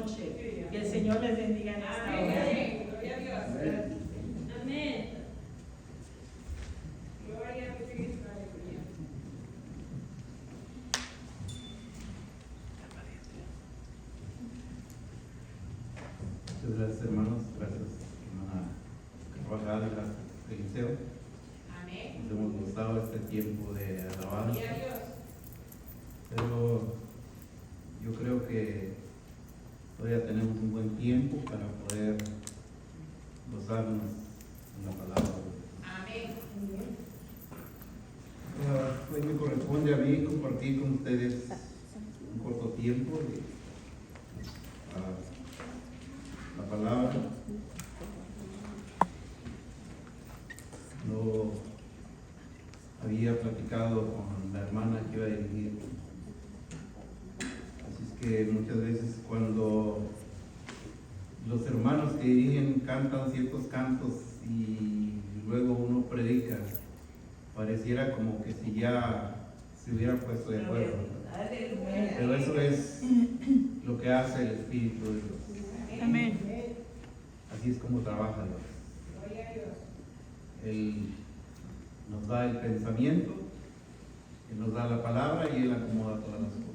noche. Que el Señor les bendiga en esta hora. Gloria a Dios. Amén. Gloria a Cristo. Muchas gracias, hermanos. Gracias, hermana Carvajal, gracias, Eliseo. Amén. Nos hemos gustado este tiempo de alabanza. Gloria a Dios. Pero yo creo que todavía tenemos un buen tiempo para poder gozarnos en la palabra. Amén. Hoy me corresponde a mí compartir con ustedes un corto tiempo de la palabra. No había platicado con la hermana que iba a dirigir. Así es que muchas veces cuando los hermanos que dirigen cantan ciertos cantos y luego uno predica, pareciera como que si ya se hubiera puesto de acuerdo. Pero eso es lo que hace el Espíritu de Dios. Amén. Así es como trabaja Dios. Gloria a Dios. Él nos da el pensamiento, Él nos da la palabra y Él acomoda todas las cosas.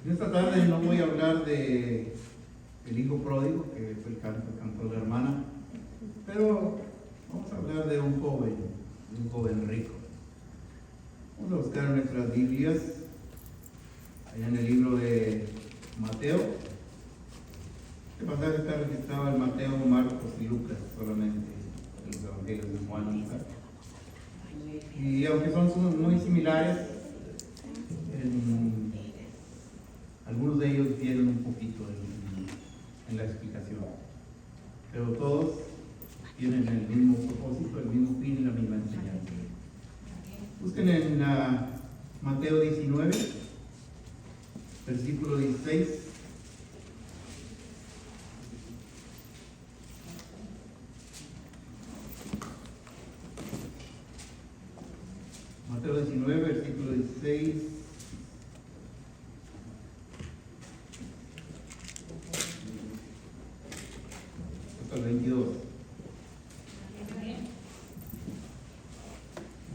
En esta tarde no voy a hablar de el hijo pródigo, que fue el canto que cantó la hermana, pero vamos a hablar de un joven rico. Vamos a buscar nuestras Biblias, allá en el libro de Mateo. Este pasaje está registrado en Mateo, Marcos y Lucas, solamente en los evangelios de Juan y Lucas. Y aunque son muy similares, algunos de ellos tienen un poquito en la explicación, pero todos tienen el mismo propósito, el mismo fin y la misma enseñanza. Busquen en Mateo 19, versículo 16. Mateo 19, versículo 16. Hasta el 22.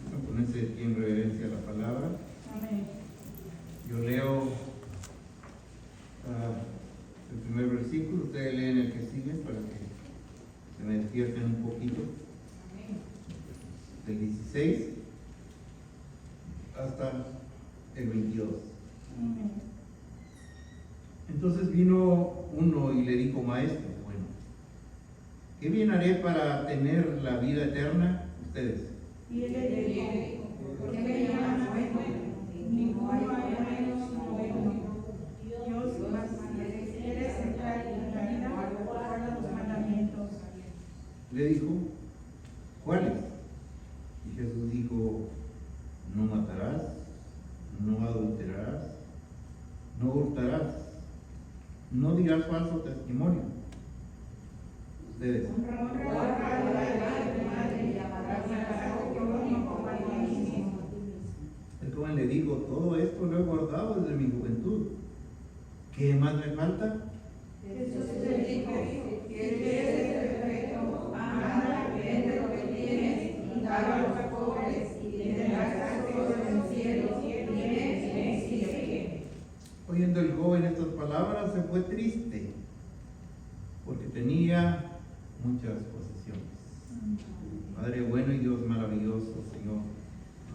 Vamos a ponerse aquí en reverencia a la palabra. Amén. Yo leo el primer versículo, ustedes leen el que sigue para que se me despierten un poquito. Del 16 hasta el 22. Amén. Entonces vino uno y le dijo: Maestro, bueno, ¿qué bien haré para tener la vida eterna? Ustedes. Y él le dijo: ¿por qué me llamas bueno? Ninguno hay bueno sino bueno. Dios, mas si quieres entrar en la vida, guarda los mandamientos. Le dijo: ¿cuáles? Y Jesús dijo: no matarás, no adulterarás, no hurtarás, no dirás falso testimonio. Ustedes. El joven le dijo: todo esto lo he guardado desde mi juventud. ¿Qué más me falta? Jesús le dijo: si quieres ser perfecto, anda, vende lo que tienes y dalo a los pobres, y tendrás tesoros en el cielo, y ven y sígueme. Oyendo el joven estas palabras, se fue triste, porque tenía muchas posesiones. Padre bueno y Dios maravilloso, Señor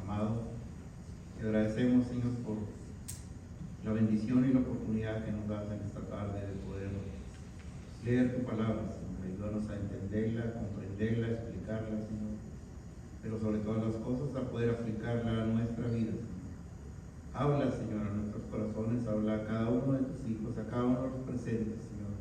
amado, te agradecemos, Señor, por la bendición y la oportunidad que nos das en esta tarde de poder leer tu palabra, Señor. Ayúdanos a entenderla, a comprenderla, a explicarla, Señor, pero sobre todas las cosas a poder aplicarla a nuestra vida, Señor. Habla, Señor, a nuestros corazones, habla a cada uno de tus hijos, a cada uno de los presentes, Señor.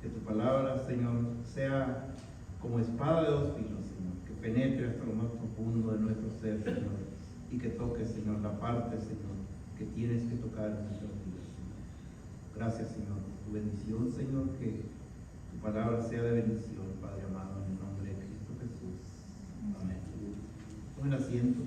Que tu palabra, Señor, sea como espada de dos filos, Señor, que penetre hasta lo más profundo de nuestro ser, Señor, y que toque, Señor, la parte, Señor, que tienes que tocar en nuestras vidas, Señor. Gracias, Señor, por tu bendición, Señor, que tu palabra sea de bendición, Padre amado, en el nombre de Cristo Jesús. Amén. Tomen asiento.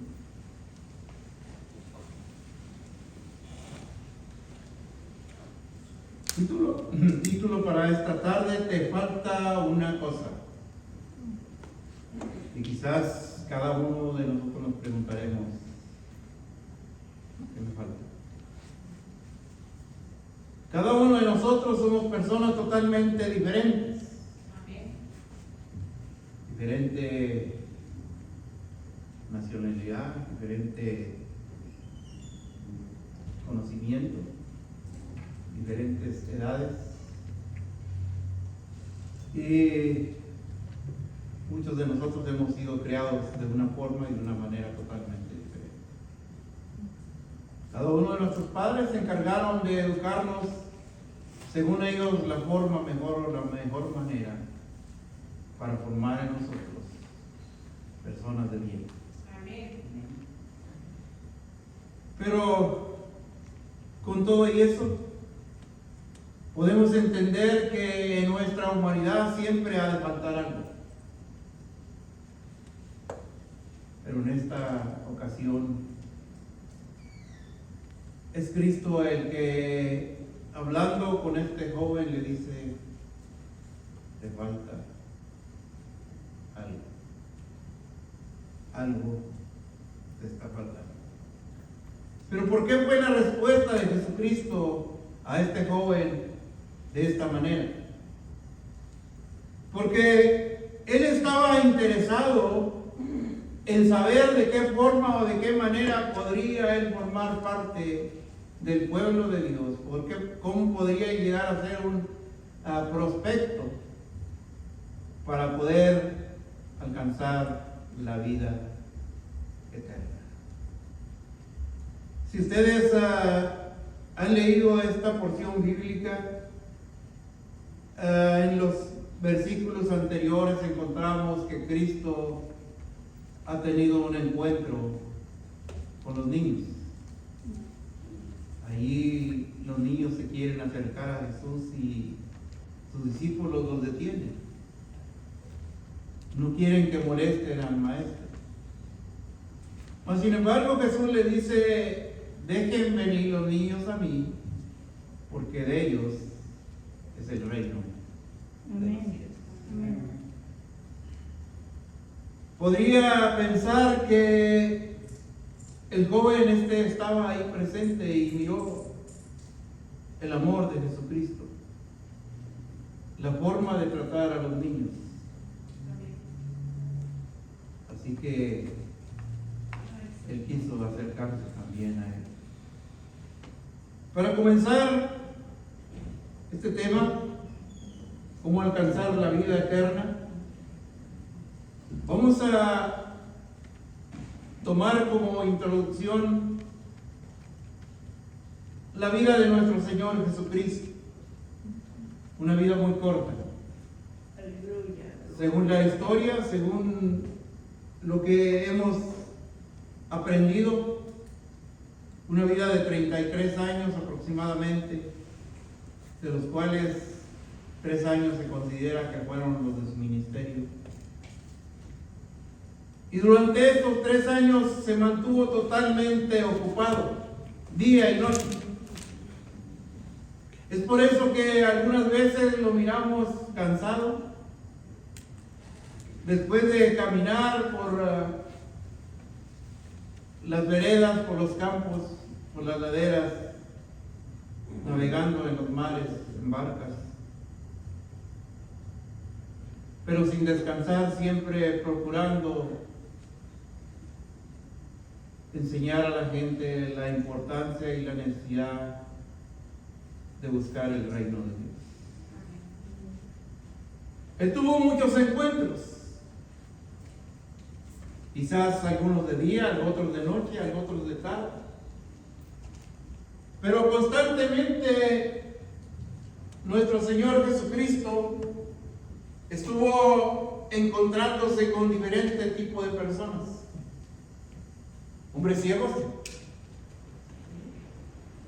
Título para esta tarde: te falta una cosa. Y quizás cada uno de nosotros nos preguntaremos: ¿qué me falta? Cada uno de nosotros somos personas totalmente diferentes. Amén. Diferente nacionalidad, diferente conocimiento, diferentes edades. Y muchos de nosotros hemos sido creados de una forma y de una manera totalmente diferente. Cada uno de nuestros padres se encargaron de educarnos según ellos la forma mejor o la mejor manera para formar en nosotros personas de bien. Amén. Pero con todo y eso, podemos entender que en nuestra humanidad siempre ha de faltar algo. Pero en esta ocasión es Cristo el que, hablando con este joven, le dice: te falta algo. Algo te está faltando. Pero ¿por qué fue la respuesta de Jesucristo a este joven de esta manera? Porque Él estaba interesado en saber de qué forma o de qué manera podría Él formar parte del pueblo de Dios, porque cómo podría llegar a ser un prospecto para poder alcanzar la vida eterna. Si ustedes han leído esta porción bíblica, en los versículos anteriores encontramos que Cristo ha tenido un encuentro con los niños. Allí los niños se quieren acercar a Jesús y sus discípulos los detienen. No quieren que molesten al maestro. Mas sin embargo, Jesús le dice: dejen venir los niños a mí, porque de ellos es el reino de los cielos. Amén. Podría pensar que el joven estaba ahí presente y miró el amor de Jesucristo, la forma de tratar a los niños. Así que él quiso acercarse también a él. Para comenzar este tema, cómo alcanzar la vida eterna, vamos a tomar como introducción la vida de nuestro Señor Jesucristo. Una vida muy corta. Según la historia, según lo que hemos aprendido, una vida de 33 años aproximadamente, de los cuales 3 años se considera que fueron los de su ministerio. Y durante estos 3 años se mantuvo totalmente ocupado, día y noche. Es por eso que algunas veces lo miramos cansado, después de caminar por las veredas, por los campos, por las laderas, navegando en los mares, en barcas, pero sin descansar, siempre procurando enseñar a la gente la importancia y la necesidad de buscar el reino de Dios. Él tuvo muchos encuentros, quizás algunos de día, otros de noche, otros de tarde, pero constantemente nuestro Señor Jesucristo estuvo encontrándose con diferentes tipos de personas. Hombres ciegos,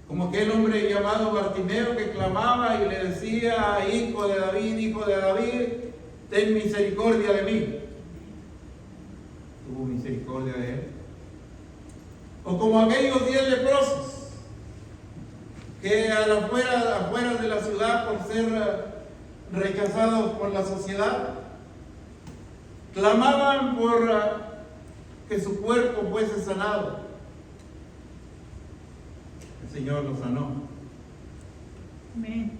como aquel hombre llamado Bartimeo que clamaba y le decía: hijo de David, ten misericordia de mí. Tuvo misericordia de él. O como aquellos 10 leprosos que afuera de la ciudad, por ser rechazados por la sociedad, clamaban por que su cuerpo fuese sanado. El Señor los sanó. Amén.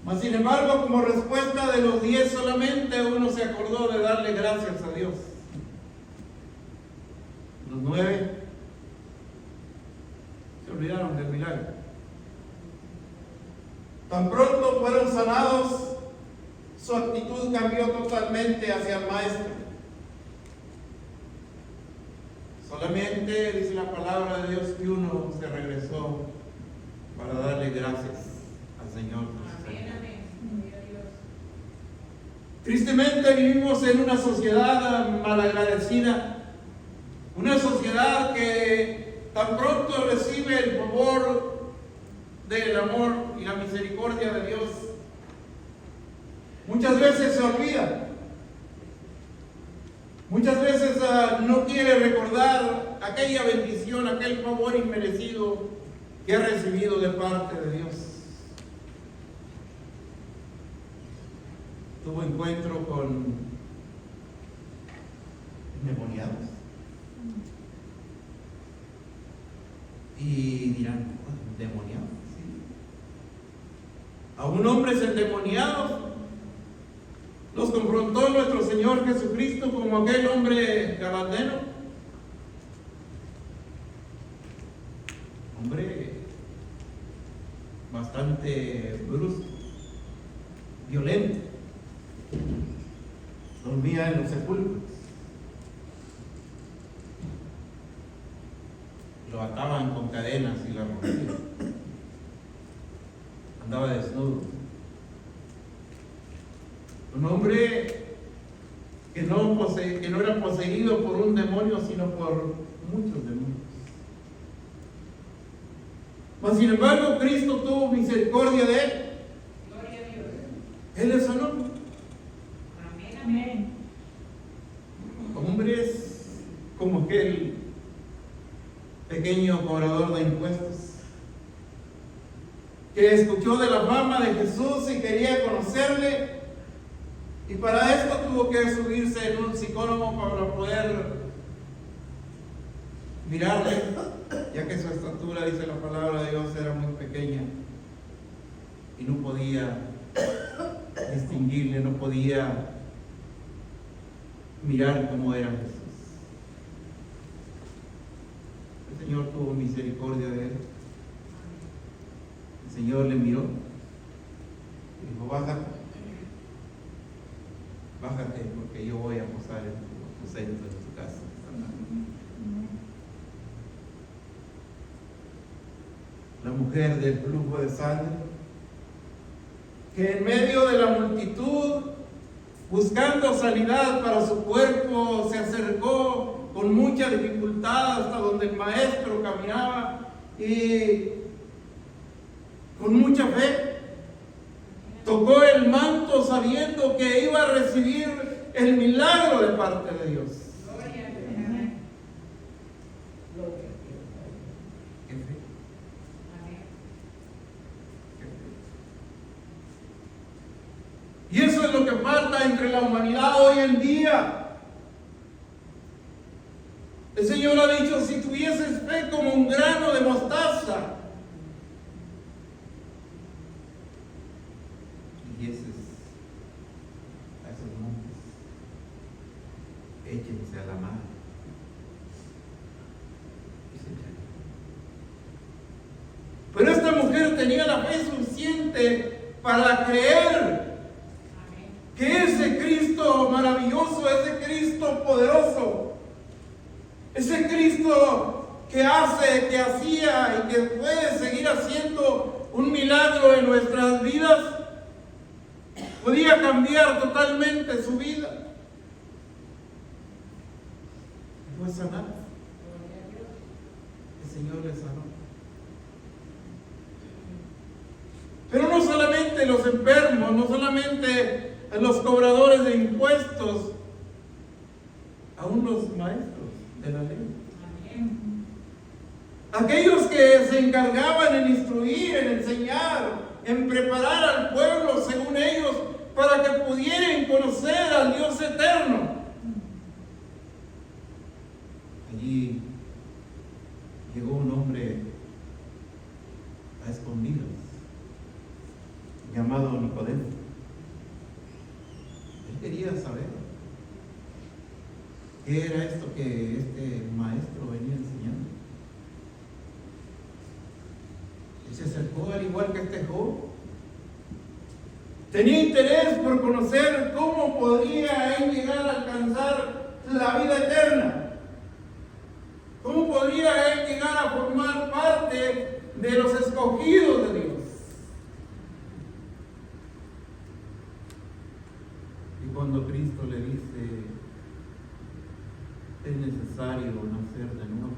Mas sin embargo, como respuesta de los 10, solamente uno se acordó de darle gracias a Dios. Los 9 se olvidaron del milagro. Tan pronto fueron sanados, su actitud cambió totalmente hacia el maestro. Solamente dice la palabra de Dios que uno se regresó para darle gracias al Señor. Amén, amén. Gloria a Dios. Tristemente vivimos en una sociedad malagradecida, una sociedad que tan pronto recibe el favor del amor y la misericordia de Dios, muchas veces se olvida. Muchas veces no quiere recordar aquella bendición, aquel favor inmerecido que ha recibido de parte de Dios. Tuvo encuentro con endemoniados. Y dirán, ¿endemoniados? Sí. A un hombre endemoniado los confrontó nuestro Señor Jesucristo como aquel hombre gabardeno, hombre bastante brusco, violento, dormía en los sepulcros, lo ataban con cadenas y lo rompían, andaba desnudo. Un hombre que no era poseído por un demonio, sino por muchos demonios. Mas sin embargo, Cristo tuvo misericordia de él. Gloria a Dios. Él le sanó. Amén, amén. Amén. Hombres como aquel pequeño cobrador de impuestos, que escuchó de la fama de Jesús y quería conocerle. Y para esto tuvo que subirse en un sicómoro para poder mirarle, ya que su estatura, dice la palabra de Dios, era muy pequeña y no podía distinguirle, no podía mirar cómo era Jesús. El Señor tuvo misericordia de él. El Señor le miró y dijo, bájate, porque yo voy a posar en tu aposento, en tu casa. La mujer del flujo de sangre, que en medio de la multitud, buscando sanidad para su cuerpo, se acercó con mucha dificultad hasta donde el maestro caminaba y con mucha fe tocó el manto sabiendo que iba a recibir el milagro de parte de Dios. Gloria a Dios. Amén. ¿Qué fe? Amén. ¿Qué fe? Y eso es lo que falta entre la humanidad hoy en día. El Señor ha dicho, si tuvieses fe como un grano de mostaza, y a esos montes, échense a la mar y se echaron. Pero esta mujer tenía la fe suficiente para creer Amén. que ese Cristo maravilloso, ese Cristo poderoso, ese Cristo que hace, que hacía y que puede seguir haciendo un milagro en nuestras vidas, podía cambiar totalmente su vida. Fue sanada. Gloria a Dios. El Señor le sanó. Pero no solamente los enfermos, no solamente los cobradores de impuestos, aún los maestros de la ley. Amén. Aquellos que se encargaban en instruir instruir, en enseñar, en preparar al pueblo según ellos para que pudieran conocer al Dios eterno. Allí llegó un hombre a escondidas, llamado Nicodemo. Él quería saber qué era esto que este maestro venía enseñando. Él se acercó al igual que este joven. Tenía interés por conocer cómo podría él llegar a alcanzar la vida eterna. ¿Cómo podría él llegar a formar parte de los escogidos de Dios? Y cuando Cristo le dice, es necesario nacer de nuevo,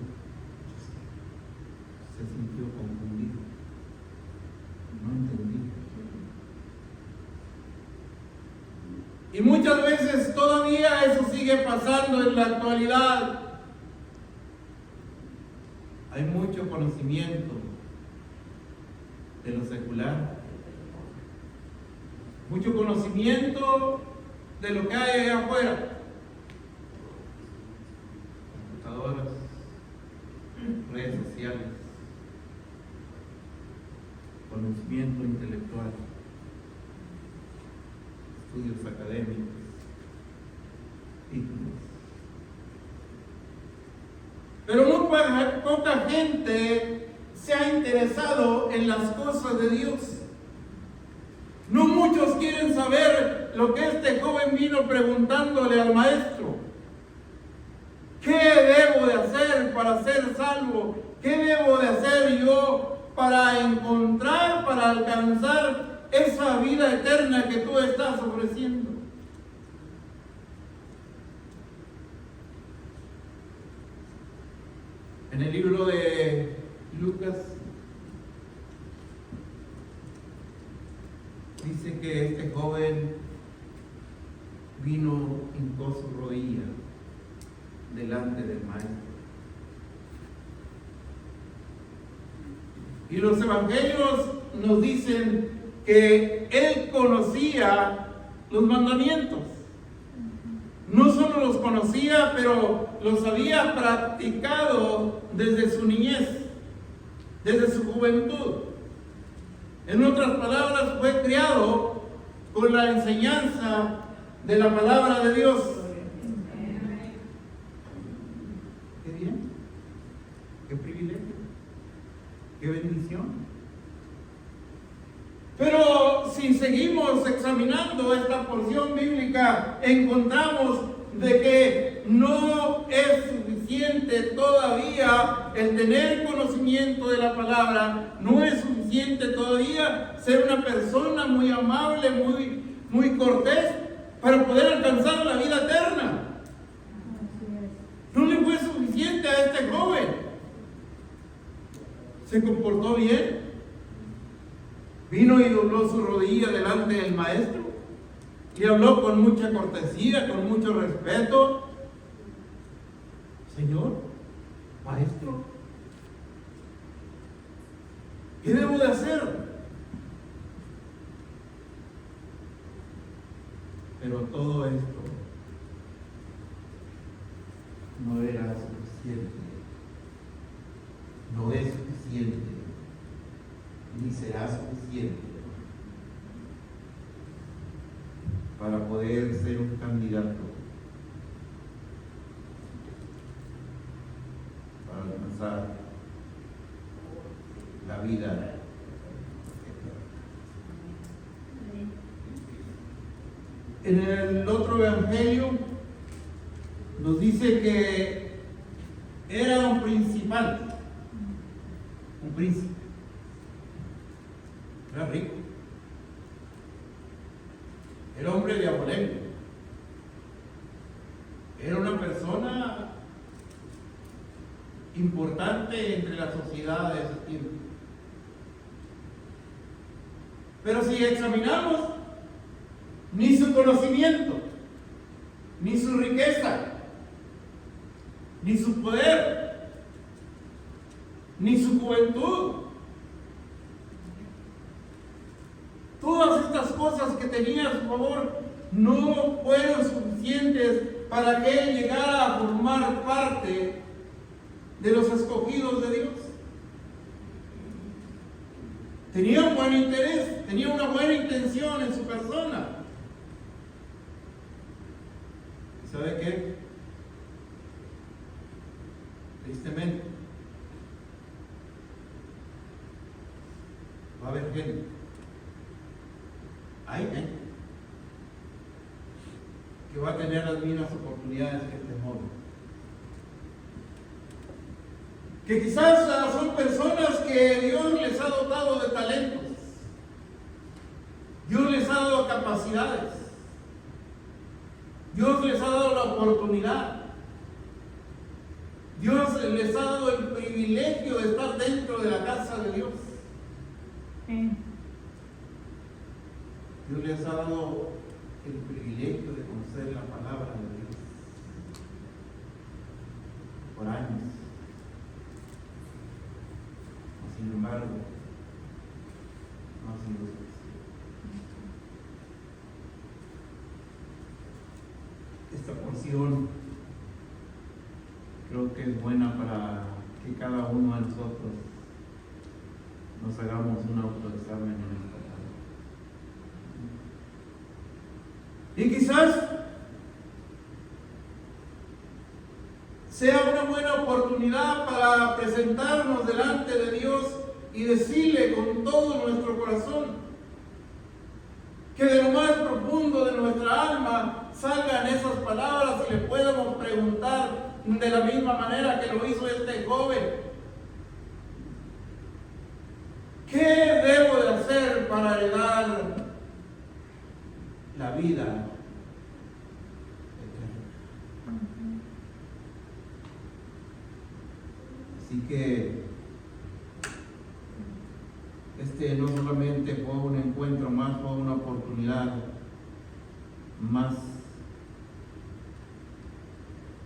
se sintió confundido. No entendía. Y muchas veces todavía eso sigue pasando en la actualidad. Hay mucho conocimiento de lo secular, mucho conocimiento de lo que hay allá afuera. Computadoras, redes sociales, conocimiento intelectual, estudios académicos, títulos. Pero muy poca gente se ha interesado en las cosas de Dios. No muchos quieren saber lo que este joven vino preguntándole al maestro. ¿Qué debo de hacer para ser salvo? ¿Qué debo de hacer yo para encontrar, para alcanzar esa vida eterna que tú estás ofreciendo? En el libro de Lucas dice que este joven vino, hincó su rodilla delante del maestro. Y los evangelios nos dicen que él conocía los mandamientos. No solo los conocía, pero los había practicado desde su niñez, desde su juventud. En otras palabras, fue criado con la enseñanza de la palabra de Dios. Qué bien, qué privilegio, qué bendición. Pero si seguimos examinando esta porción bíblica, encontramos de que no es suficiente todavía el tener conocimiento de la palabra, no es suficiente todavía ser una persona muy amable, muy cortés para poder alcanzar la vida eterna. No le fue suficiente a este joven. Se comportó bien. Vino y dobló su rodilla delante del maestro y habló con mucha cortesía, con mucho respeto. Señor, maestro, ¿qué debo de hacer? Pero todo esto no era suficiente, no es suficiente, ni será suficiente para poder ser un candidato para alcanzar la vida. En el otro evangelio nos dice que era un principal, un príncipe. Era rico. Era hombre de abolengo. Era una persona importante entre la sociedad de ese tiempo. Pero si examinamos, ni su conocimiento, ni su riqueza, ni su poder, ni su juventud que tenía a su favor no fueron suficientes para que él llegara a formar parte de los escogidos de Dios. Tenía un buen interés, tenía una buena intención en su persona. ¿Sabe qué? Tristemente, va a haber gente, hay gente que va a tener las mismas oportunidades que este joven. Que quizás son personas que Dios les ha dotado de talentos, Dios les ha dado capacidades, Dios les ha dado la oportunidad, Dios les ha dado el privilegio de estar dentro de la casa de Dios. Dios les ha dado el privilegio de conocer la palabra de Dios por años. Sin embargo, no ha sido suficiente. Esta porción creo que es buena para que cada uno de nosotros nos hagamos un autoexamen en esta tarde. Y quizás sea una buena oportunidad para presentarnos delante de Dios y decirle con todo nuestro corazón que de lo más profundo de nuestra alma salgan esas palabras y le podamos preguntar de la misma manera que lo hizo este joven: ¿qué debo de hacer para heredar la vida eterna? Así que este no solamente fue un encuentro más, fue una oportunidad más,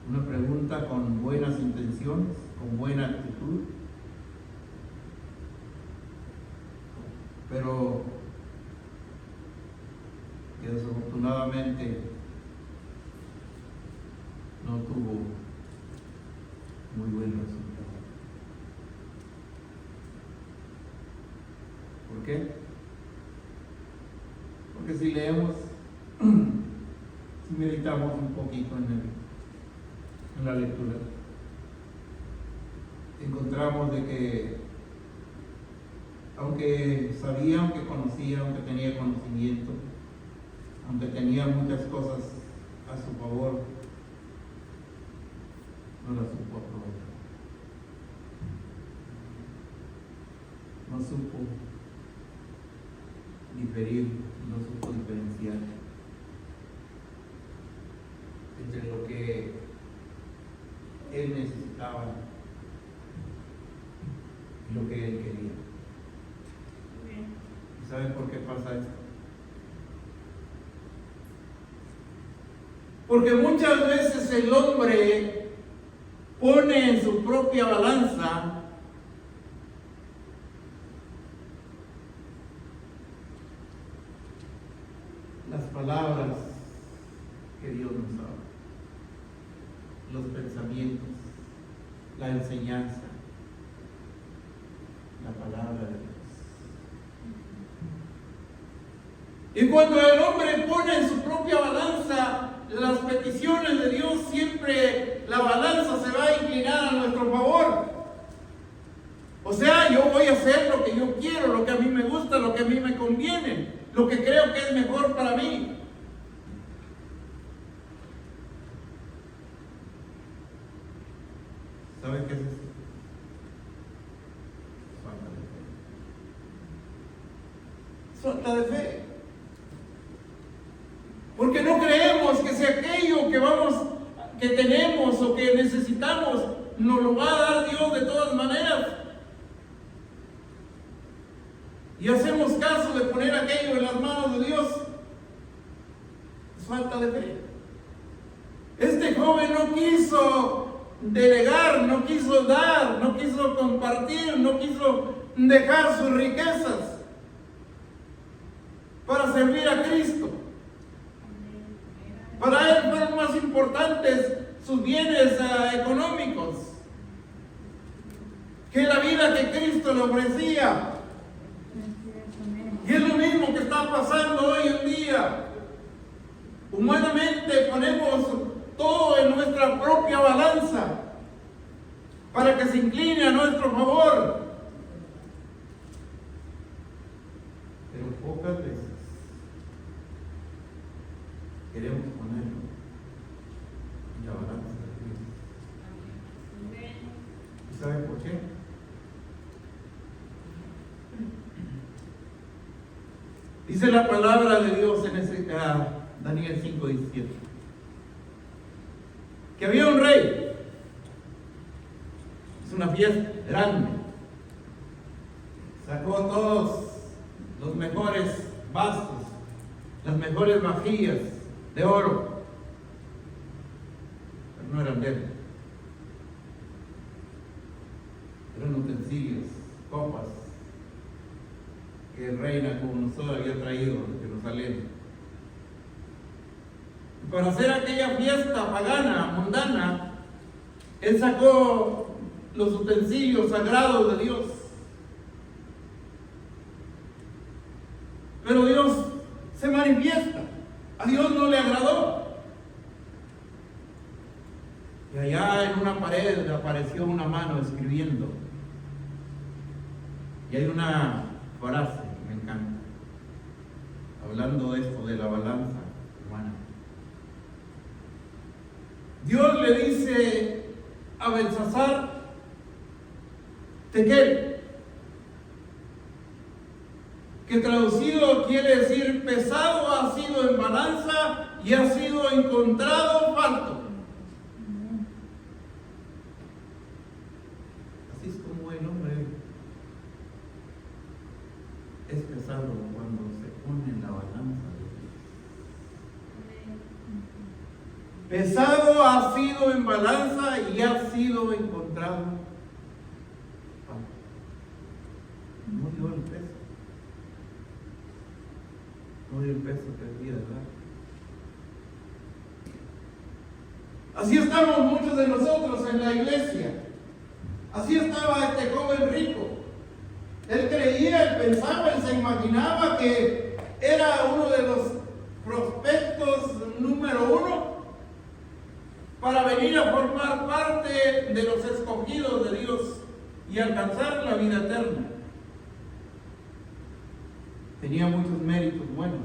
una pregunta con buenas intenciones, con buena actitud, pero que desafortunadamente no tuvo muy buen resultado. ¿Por qué? Porque si leemos, si meditamos un poquito en la lectura, encontramos de que aunque sabía, aunque conocía, aunque tenía conocimiento, aunque tenía muchas cosas a su favor, no las supo aprovechar. No supo diferir, no supo diferenciar entre lo que él necesitaba y lo que él quería. ¿Y saben por qué pasa esto? Porque muchas veces el hombre pone en su propia balanza las palabras que Dios nos habla, los pensamientos, la enseñanza, la palabra de Dios. Y cuando el hombre pone en su propia balanza las peticiones de Dios, siempre la balanza se va a inclinar a nuestro favor. O sea, yo voy a hacer lo que yo quiero, lo que a mí me gusta, lo que a mí me conviene, lo que creo que es mejor para mí. ¿Saben qué es eso? Falta de fe. Falta de fe. Porque no creemos que si aquello que tenemos o que necesitamos, nos lo va a dar Dios de todas maneras. Y hacemos caso de poner aquello en las manos de Dios. Es falta de fe. Este joven no quiso delegar, no quiso dar, no quiso compartir, no quiso dejar sus riquezas para servir a Cristo. Para él fueron más importantes sus bienes económicos que la vida que Cristo le ofrecía. Y es lo mismo que está pasando hoy en día. Humanamente ponemos todo en nuestra propia balanza para que se incline a nuestro favor. Pero pocas veces queremos ponerlo en la balanza de Dios. ¿Y saben por qué? Dice la palabra de Dios en Daniel 5:17 que había un rey. Es una fiesta grande. Sacó todos los mejores vasos, las mejores vajillas de oro, pero no eran de él. Eran utensilios, copas que el rey Nabucodonosor había traído de Jerusalén. Y para hacer aquella fiesta pagana, mundana, él sacó los utensilios sagrados de Dios. Pero Dios se manifiesta. A Dios no le agradó. Y allá en una pared apareció una mano escribiendo. Y hay una frase que me encanta, hablando de esto de la balanza humana. Dios le dice a Belsasar, Tekel, que traducido quiere decir pesado ha sido en balanza y ha sido encontrado falto. Así es como el hombre es pesado cuando se pone en la balanza de Dios. Pesado ha sido en balanza y ha sido encontrado falto. No dio el peso. No dio el peso que debía dar. Así estamos muchos de nosotros en la iglesia. Así estaba este joven rico. Él creía, él pensaba, él se imaginaba que era uno de los prospectos número 1 para venir a formar parte de los escogidos de Dios y alcanzar la vida eterna. Tenía muchos méritos buenos.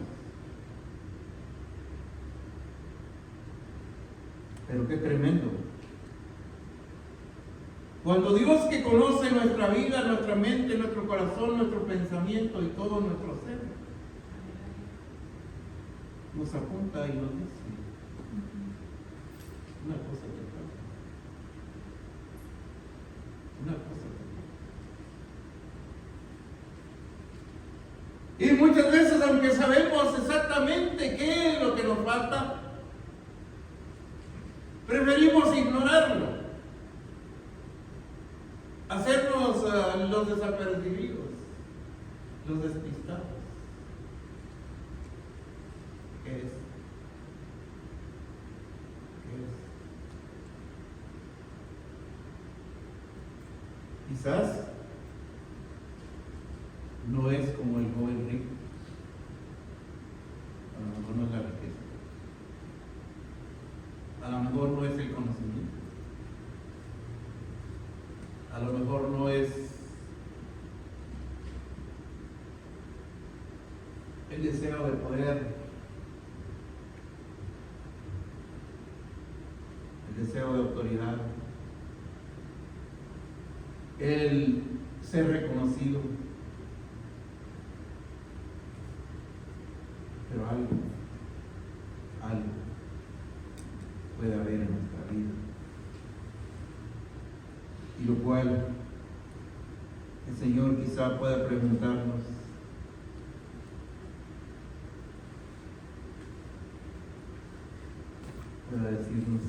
Pero qué tremendo. Cuando Dios, que conoce nuestra vida, nuestra mente, nuestro corazón, nuestro pensamiento y todo nuestro ser, nos apunta y nos dice una cosa te falta. Una cosa te falta. Y muchas veces, aunque sabemos exactamente qué es lo que nos falta, preferimos ignorarlo. Hacernos los desapercibidos, los despistados. ¿Qué es? ¿Qué es? Quizás no es como el joven rico. A lo mejor no es la riqueza. A lo mejor no es el conocimiento. A lo mejor no es el deseo de poder, el deseo de autoridad, el ser reconocido, pero algo puede haber en nuestra vida. Y lo cual el Señor quizá pueda preguntarnos, pueda decirnos,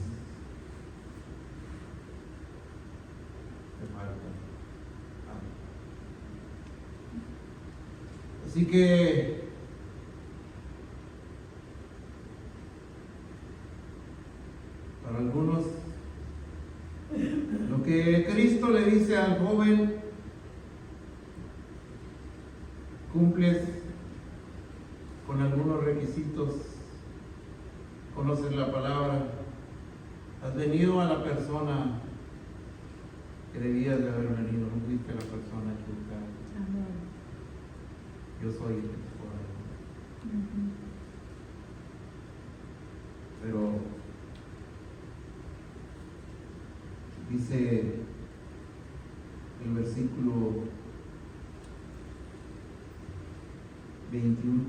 te falta algo. Así que con algunos requisitos, conoces la palabra, has venido a la persona que debías de haber venido, no fuiste a la persona equivocada. Yo soy el que te puedo ayudar. Pero dice el versículo 21.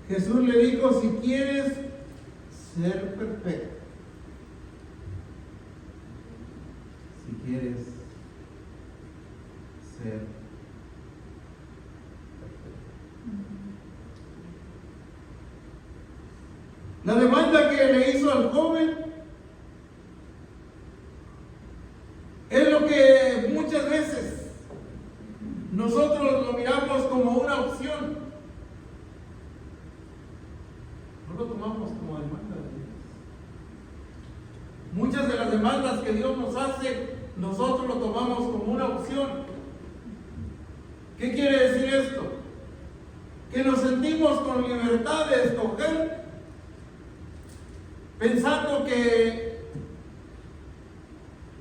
Jesús le dijo, si quieres ser perfecto, si quieres ser perfecto. La demanda que le hizo al joven es lo que muchas veces nosotros lo miramos como una opción. No lo tomamos como demanda de Dios. Muchas de las demandas que Dios nos hace, nosotros lo tomamos como una opción. ¿Qué quiere decir esto? Que nos sentimos con libertad de escoger, pensando que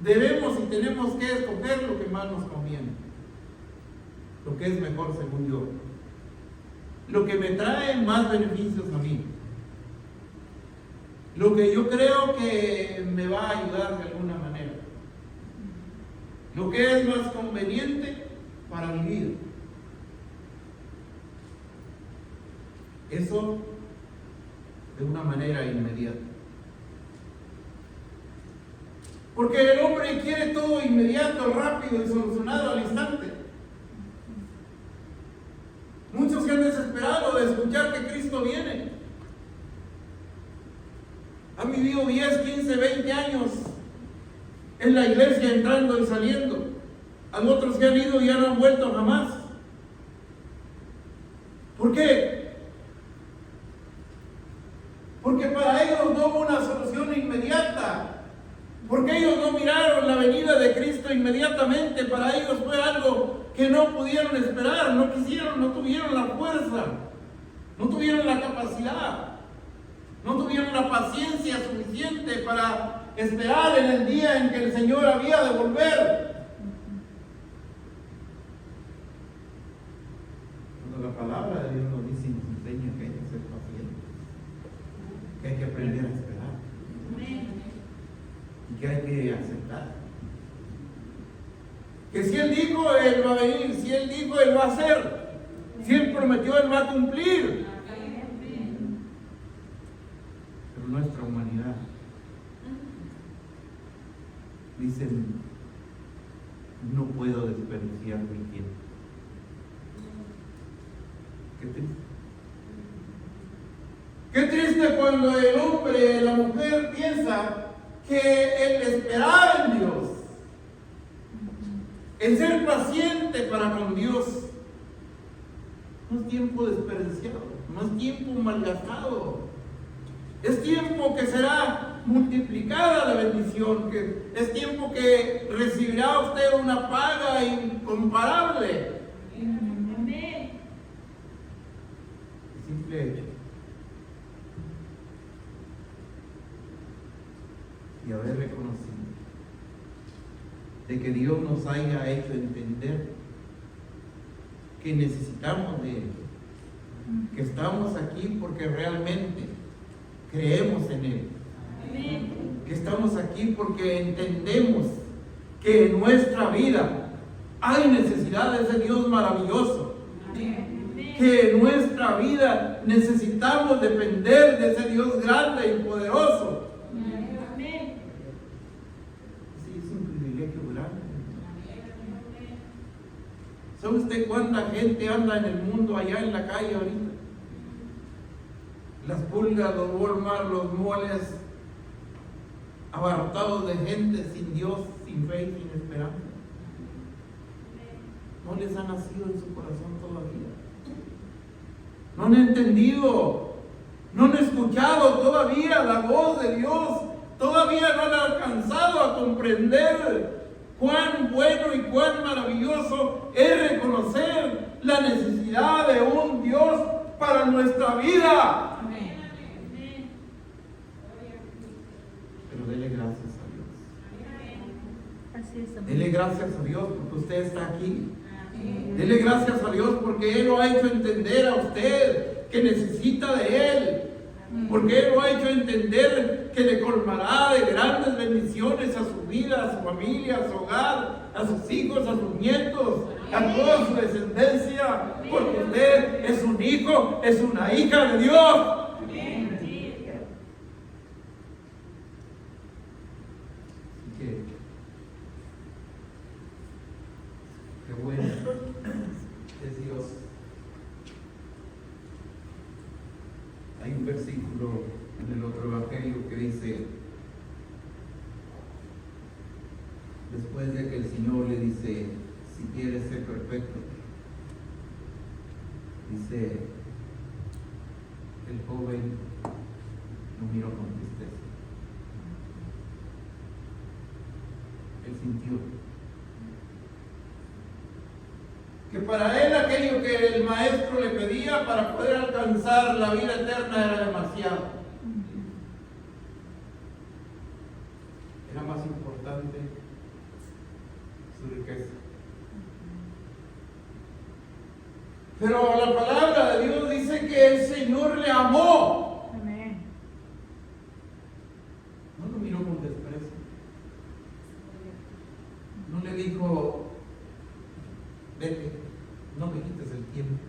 debemos y tenemos que escoger lo que más nos conviene, lo que es mejor según yo, lo que me trae más beneficios a mí, lo que yo creo que me va a ayudar de alguna manera, lo que es más conveniente para mi vida. Eso de una manera inmediata. Porque el hombre quiere todo inmediato, rápido y solucionado al instante. Muchos se han desesperado de escuchar que Cristo viene. Han vivido 10, 15, 20 años en la iglesia, entrando y saliendo. Hay otros que han ido y ya no han vuelto jamás. ¿Por qué? Porque para ellos no hubo una solución inmediata. Porque ellos no miraron la venida de Cristo inmediatamente. Para ellos fue algo que no pudieron esperar, no quisieron, no tuvieron la fuerza, no tuvieron la capacidad, no tuvieron la paciencia suficiente para esperar en el día en que el Señor había de volver. Cuando la palabra de Dios nos dice y nos enseña que hay que ser pacientes, que hay que aprender a esperar. Y que hay que aceptar. Que si Él dijo, Él va a venir. Si Él dijo, Él va a hacer. Si Él prometió, Él va a cumplir. Pero nuestra humanidad, dicen, no puedo desperdiciar mi tiempo. Qué triste. Qué triste cuando el hombre, la mujer piensa que el esperar en Dios, el ser paciente para con Dios, no es tiempo desperdiciado, no es tiempo malgastado, es tiempo que será multiplicada la bendición, que es tiempo que recibirá usted una paga incomparable. El simple hecho y haber reconocido de que Dios nos haya hecho entender que necesitamos de Él, que estamos aquí porque realmente creemos en Él, que estamos aquí porque entendemos que en nuestra vida hay necesidad de ese Dios maravilloso, que en nuestra vida necesitamos depender de ese Dios grande y poderoso. ¿Sabe usted cuánta gente anda en el mundo allá en la calle ahorita? Las pulgas, los Walmart, los moles, abarrotados de gente sin Dios, sin fe y sin esperanza. No les ha nacido en su corazón todavía. No han entendido, no han escuchado todavía la voz de Dios, todavía no han alcanzado a comprender cuán bueno y cuán maravilloso es reconocer la necesidad de un Dios para nuestra vida. Amén. Pero dele gracias a Dios. Así es, amén. Dele gracias a Dios porque usted está aquí. Dele gracias a Dios porque Él lo ha hecho entender a usted que necesita de Él. Porque Él lo ha hecho entender que le colmará de grandes bendiciones a su vida, a su familia, a su hogar, a sus hijos, a sus nietos, a toda su descendencia. Porque usted es un hijo, es una hija de Dios. Así que, qué bueno es Dios. Hay un versículo en el otro evangelio que dice, después de que el Señor le dice, si quieres ser perfecto, dice, el joven lo miró con tristeza. Él sintió que para él aquello que el maestro le pedía para poder alcanzar la vida eterna era demasiado. Era más importante su riqueza. Pero la palabra de Dios dice que el Señor le amó. Amén. No lo miró con desprecio. No le dijo, vete, no me quites el tiempo.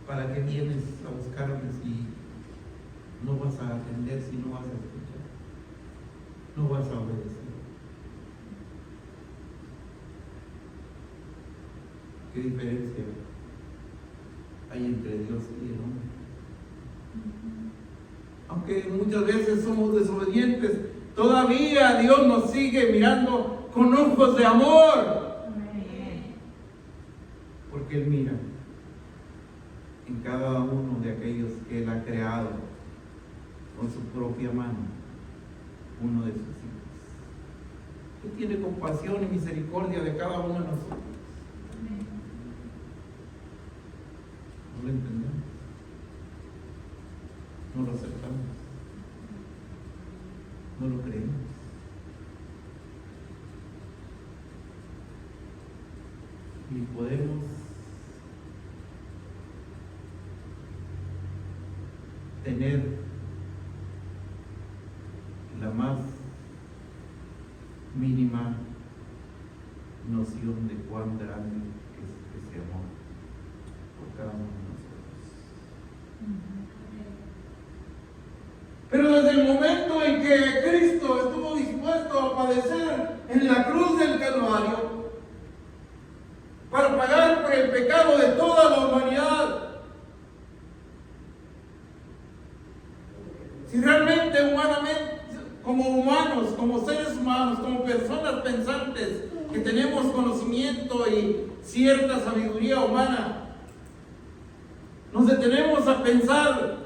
¿Para qué vienes a buscarme si no vas a atender, si no vas a escuchar? No vas a obedecer. ¿Qué diferencia hay entre Dios y el hombre? Aunque muchas veces somos desobedientes, todavía Dios nos sigue mirando con ojos de amor. Porque Él mira en cada uno de aquellos que Él ha creado con su propia mano, uno de sus hijos. Él tiene compasión y misericordia de cada uno de nosotros. No lo entendemos, no lo aceptamos, no lo creemos. Y podemos tener la más mínima noción de cuán grande es ese amor por cada uno de nosotros. Pero desde el momento en que Cristo estuvo dispuesto a padecer en la cruz del Calvario para pagar por el pecado de toda la humanidad, si realmente humanamente, como humanos, como seres humanos, como personas pensantes que tenemos conocimiento y cierta sabiduría humana, nos detenemos a pensar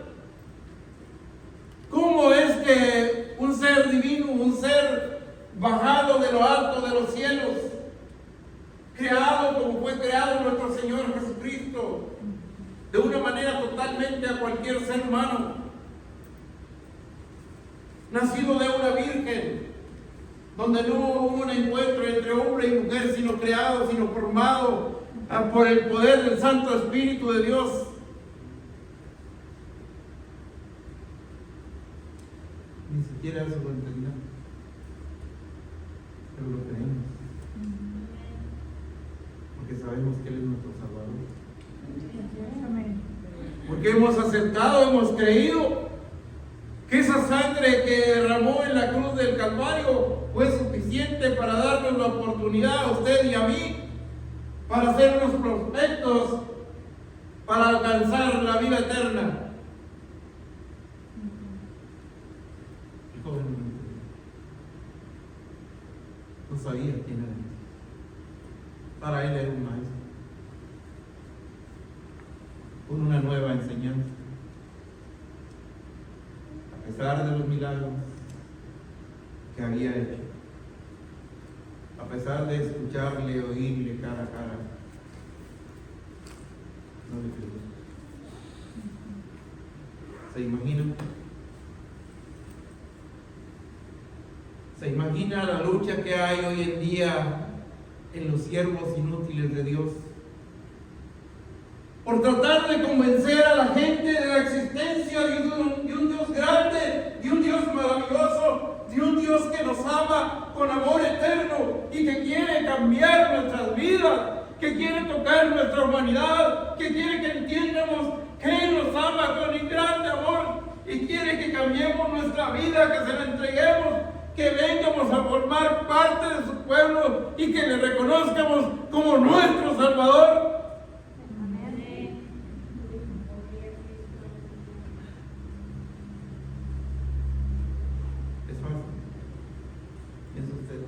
cómo es que un ser divino, un ser bajado de lo alto de los cielos, creado como fue creado nuestro Señor Jesucristo, de una manera totalmente a cualquier ser humano, nacido de una virgen, donde no hubo un encuentro entre hombre y mujer, sino creado, sino formado por el poder del Santo Espíritu de Dios. Ni siquiera eso lo entendemos, pero lo creemos, porque sabemos que Él es nuestro Salvador. Porque hemos aceptado, hemos creído que esa sangre que derramó en la cruz del Calvario fue suficiente para darnos la oportunidad a usted y a mí para hacernos prospectos para alcanzar la vida eterna. El joven no sabía quién era. Para él era un maestro con una nueva enseñanza. A pesar de los milagros que había hecho, a pesar de escucharle, oírle cara a cara, No le creo. ¿Se imaginan? ¿Se imagina la lucha que hay hoy en día en los siervos inútiles de Dios? Por tratar de convencer a la gente de la existencia de un Dios grande, de un Dios maravilloso, de un Dios que nos ama con amor eterno y que quiere cambiar nuestras vidas, que quiere tocar nuestra humanidad, que quiere que entiendamos que Él nos ama con un grande amor y quiere que cambiemos nuestra vida, que se la entreguemos, que vengamos a formar parte de su pueblo y que le reconozcamos como nuestro Salvador. Es fácil. Es usted.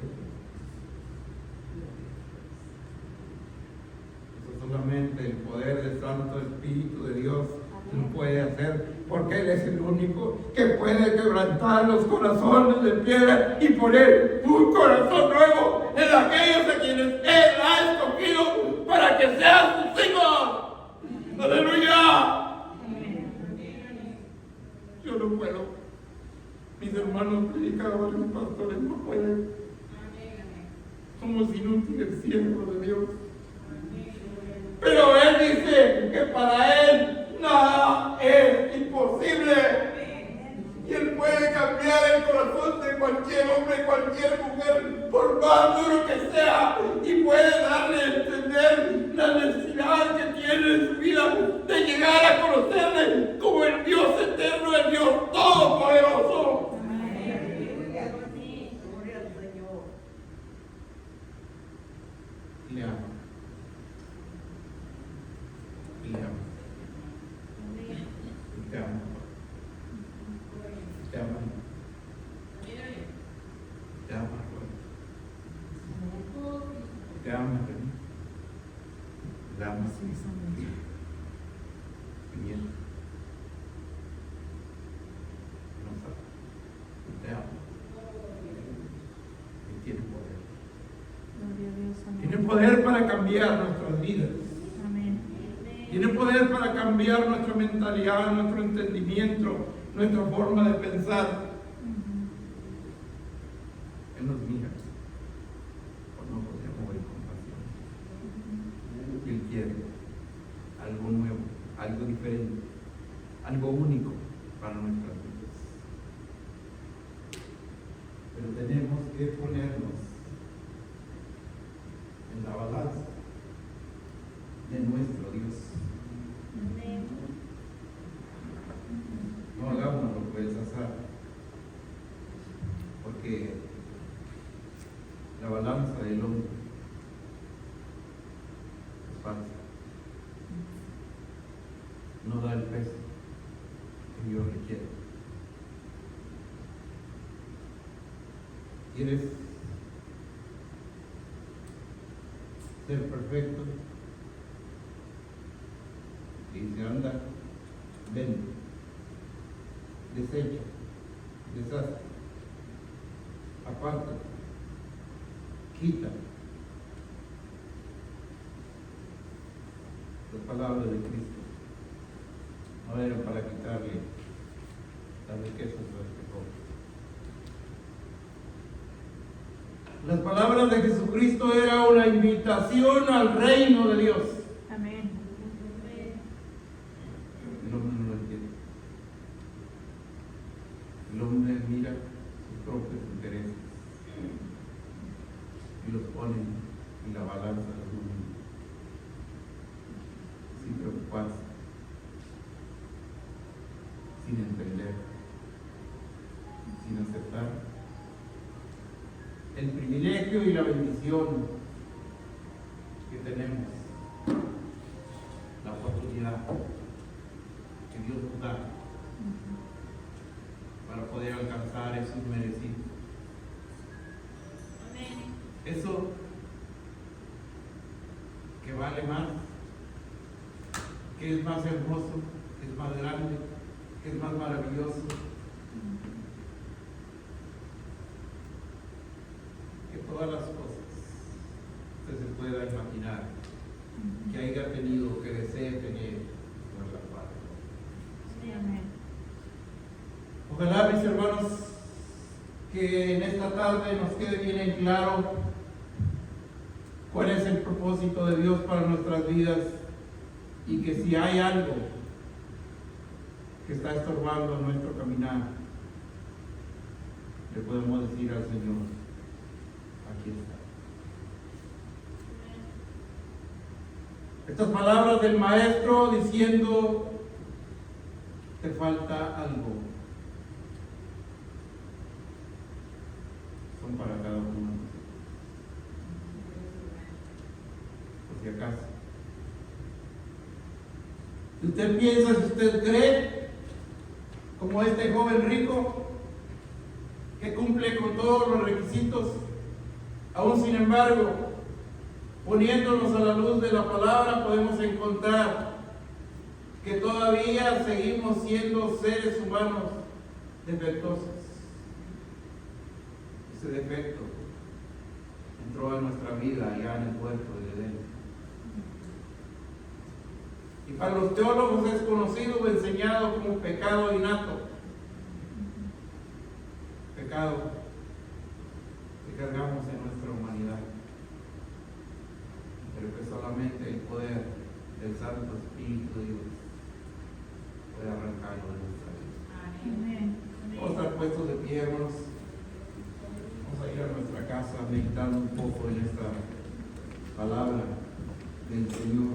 Eso solamente el poder del Santo Espíritu de Dios lo puede hacer, porque Él es el único que puede quebrantar los corazones de piedra y poner un corazón nuevo en aquellos a quienes Él ha escogido para que sean sus hijos. ¡Aleluya! Yo no puedo. Mis hermanos predicadores, mis pastores no pueden. Somos inútiles siervos de Dios. Pero Él dice que para Él nada es imposible. Y Él puede cambiar el corazón de cualquier hombre, cualquier mujer, por más duro que sea, y puede darle a entender la necesidad que tiene en su vida de llegar a conocerle como el Dios eterno, el Dios todopoderoso. Le amo. Le amo. Te amo. Te amo. Te amo. Te amo. Te amo. Bien. No sabe. Te amo. Y tiene poder. Tiene poder para cambiar nuestras vidas. Tiene poder para cambiar nuestra mentalidad, nuestro entendimiento, nuestra forma de pensar. Él nos mira con ojos de amor y compasión. Él quiere algo nuevo, algo diferente, algo único para nuestras vidas. Pero tenemos que ponernos en la balanza de nuestro Dios. No hagamos lo que es azar, porque la balanza del hombre es falsa, no da el peso que Dios requiere. ¿Quieres ser perfecto? Y dice, anda, ven, desecha, deshazte, aparta, quita. Las palabras de Cristo no eran para quitarle las riquezas a este pobre. Las palabras de Jesucristo era una invitación al reino de Dios. Amén. El hombre no lo entiende. El hombre mira sus propios intereses y los pone en la balanza del mundo, sin preocuparse, sin entender, sin aceptar el privilegio y la bendición que tenemos, la oportunidad que Dios nos da para poder alcanzar esos merecidos. Eso que vale más, que es más hermoso, que es más grande, que es más maravilloso que todas las cosas que se pueda imaginar, que haya tenido, que desee tener, hermanos, que en esta tarde nos quede bien en claro cuál es el propósito de Dios para nuestras vidas y que si hay algo que está estorbando nuestro caminar, le podemos decir al Señor, aquí está. Estas palabras del maestro diciendo, te falta algo, son para cada uno. Por si acaso. Si usted piensa, si usted cree, como este joven rico, que cumple con todos los requisitos, aún sin embargo, poniéndonos a la luz de la palabra, podemos encontrar que todavía seguimos siendo seres humanos defectuosos. Ese defecto entró en nuestra vida ya en el huerto de Edén. Y para los teólogos es conocido o enseñado como pecado innato. Pecado que cargamos en nuestra humanidad, pero que solamente el poder del Santo Espíritu de Dios puede arrancarlo de nuestra vida. Amén. Vamos a estar puestos de pie, hermanos. Vamos a ir a nuestra casa meditando un poco en esta palabra del Señor,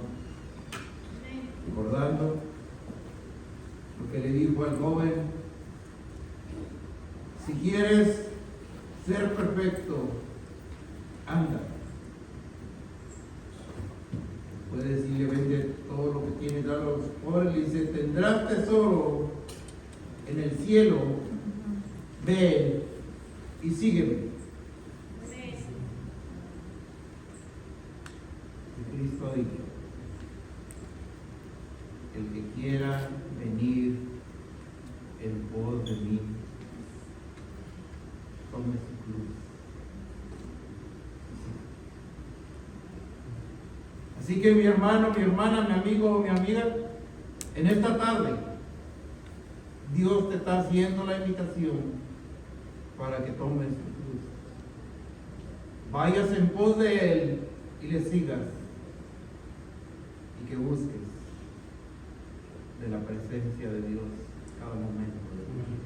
recordando lo que le dijo al joven: si quieres ser perfecto, anda. Puede decirle, vende todo lo que tienes, dalo a los pobres. Le dice, tendrás tesoro en el cielo, ven y sígueme. Y Cristo ha dicho, el que quiera venir en pos de mí, tome su cruz. Así que mi hermano, mi hermana, mi amigo, mi amiga, en esta tarde Dios te está haciendo la invitación para que tomes tu cruz, vayas en pos de Él y le sigas, y que busques de la presencia de Dios cada momento de tu vida.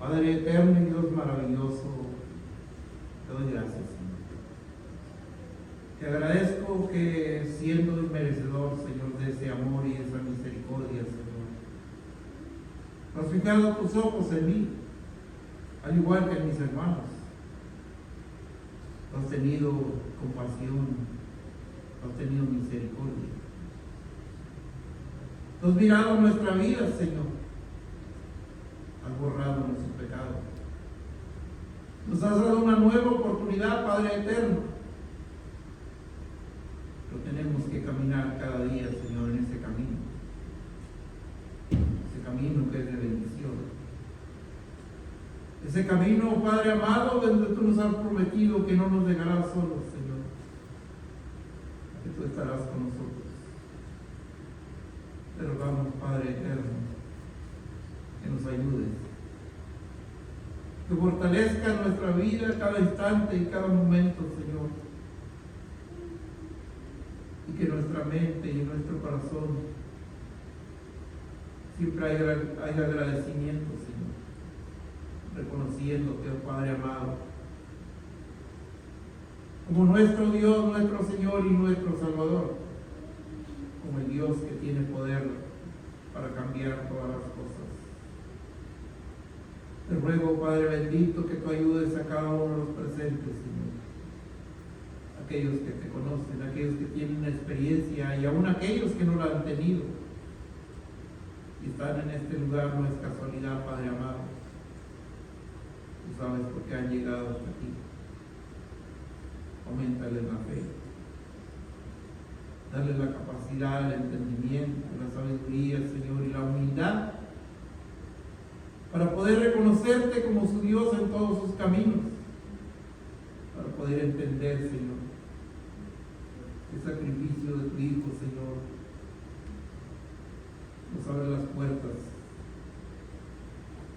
Padre eterno y Dios maravilloso, te doy gracias, Señor. Te agradezco que, siendo merecedor, Señor, de ese amor y esa misericordia, Señor, has fijado tus ojos en mí, al igual que en mis hermanos. Has tenido compasión, has tenido misericordia. Has mirado nuestra vida, Señor. Has borrado nuestro pecado. Nos has dado una nueva oportunidad, Padre eterno. Pero tenemos que caminar cada día, Señor, en ese camino. Ese camino que es de bendición. Ese camino, Padre amado, donde tú nos has prometido que no nos dejarás solos, Señor. Que tú estarás con nosotros. Te rogamos, Padre eterno, que nos ayudes, que fortalezca nuestra vida cada instante y cada momento, Señor, y que nuestra mente y nuestro corazón siempre haya agradecimiento, Señor, reconociéndote, oh Padre amado, como nuestro Dios, nuestro Señor y nuestro Salvador, como el Dios que tiene poder para cambiar todas las cosas. Te ruego, Padre bendito, que tú ayudes a cada uno de los presentes, Señor. Aquellos que te conocen, aquellos que tienen una experiencia y aún aquellos que no la han tenido y están en este lugar. No es casualidad, Padre amado. Tú sabes por qué han llegado hasta aquí. Auméntales la fe. Dale la capacidad, el entendimiento, la sabiduría, Señor, y la humildad para poder reconocerte como su Dios en todos sus caminos, para poder entender, Señor, el sacrificio de tu Hijo, Señor, nos abre las puertas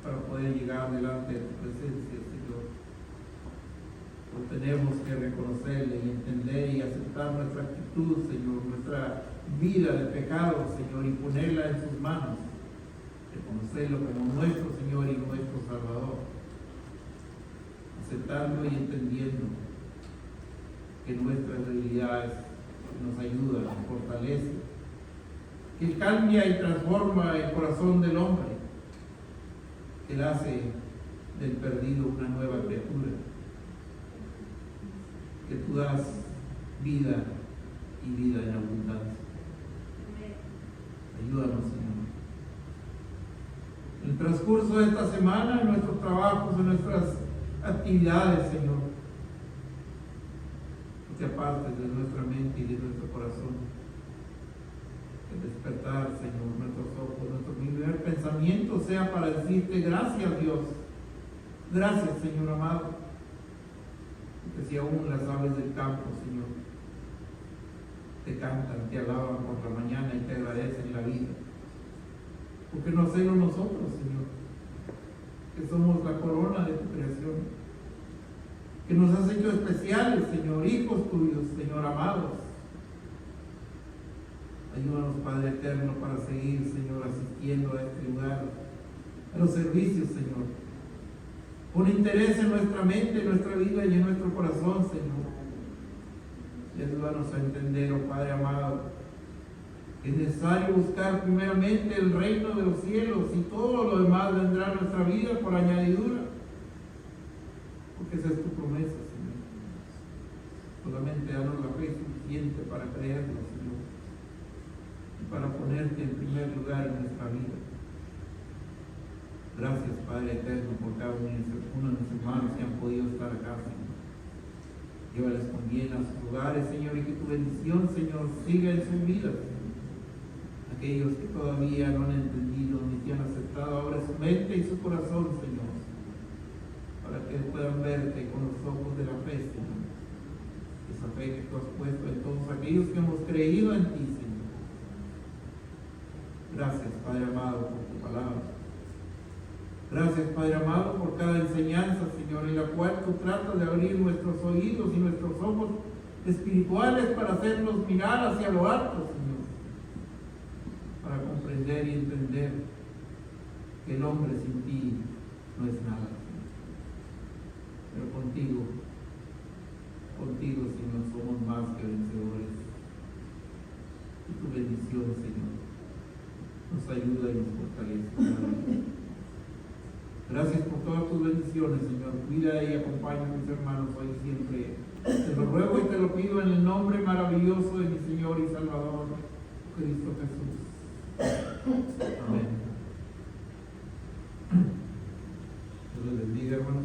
para poder poder llegar delante de tu presencia, Señor. Pero tenemos que reconocerle y entender y aceptar nuestra actitud, Señor, nuestra vida de pecado, Señor, y ponerla en sus manos. Reconocerlo como nuestro Señor y nuestro Salvador. Aceptando y entendiendo que nuestras debilidades nos ayudan, nos fortalece, que cambia y transforma el corazón del hombre, que él hace del perdido una nueva criatura, que tú das vida y vida en abundancia. Ayúdanos, Señor. En el transcurso de esta semana, en nuestros trabajos, en nuestras actividades, Señor, no te apartes de nuestra mente y de nuestro corazón. El despertar, Señor, nuestros ojos, nuestro primer pensamiento sea para decirte gracias, Dios. Gracias, Señor amado. Porque si aún las aves del campo, Señor, te cantan, te alaban por la mañana y te agradecen la vida. Porque no hacerlo nosotros, Señor, que somos la corona de tu creación, que nos has hecho especiales, Señor, hijos tuyos, Señor amados. Ayúdanos, Padre eterno, para seguir, Señor, asistiendo a este lugar, a los servicios, Señor. Pon interés en nuestra mente, en nuestra vida y en nuestro corazón, Señor. Y ayúdanos a entender, oh Padre amado, que es necesario buscar primeramente el reino de los cielos y todo lo demás vendrá a nuestra vida por añadidura. Porque esa es tu promesa, Señor. Solamente danos la fe suficiente para creerlo, Señor, y para ponerte en primer lugar en nuestra vida. Gracias, Padre eterno, por cada uno de mis hermanos que han podido estar acá, Señor. Llévales con bien a sus hogares, Señor, y que tu bendición, Señor, siga en sus vidas. Aquellos que todavía no han entendido ni te han aceptado, ahora su mente y su corazón, Señor, para que puedan verte con los ojos de la fe, Señor. Esa fe que tú has puesto en todos aquellos que hemos creído en ti, Señor. Gracias, Padre amado, por tu palabra. Gracias, Padre amado, por cada enseñanza, Señor, en la cual tú tratas de abrir nuestros oídos y nuestros ojos espirituales para hacernos mirar hacia lo alto, Señor, para comprender y entender que el hombre sin ti no es nada, Señor. Pero contigo, Señor, somos más que vencedores. Y tu bendición, Señor, nos ayuda y nos fortalece. Gracias por todas tus bendiciones, Señor. Cuida y acompaña a mis hermanos hoy y siempre. Te lo ruego y te lo pido en el nombre maravilloso de mi Señor y Salvador, Cristo Jesús. Amén. Dios les bendiga, hermanos.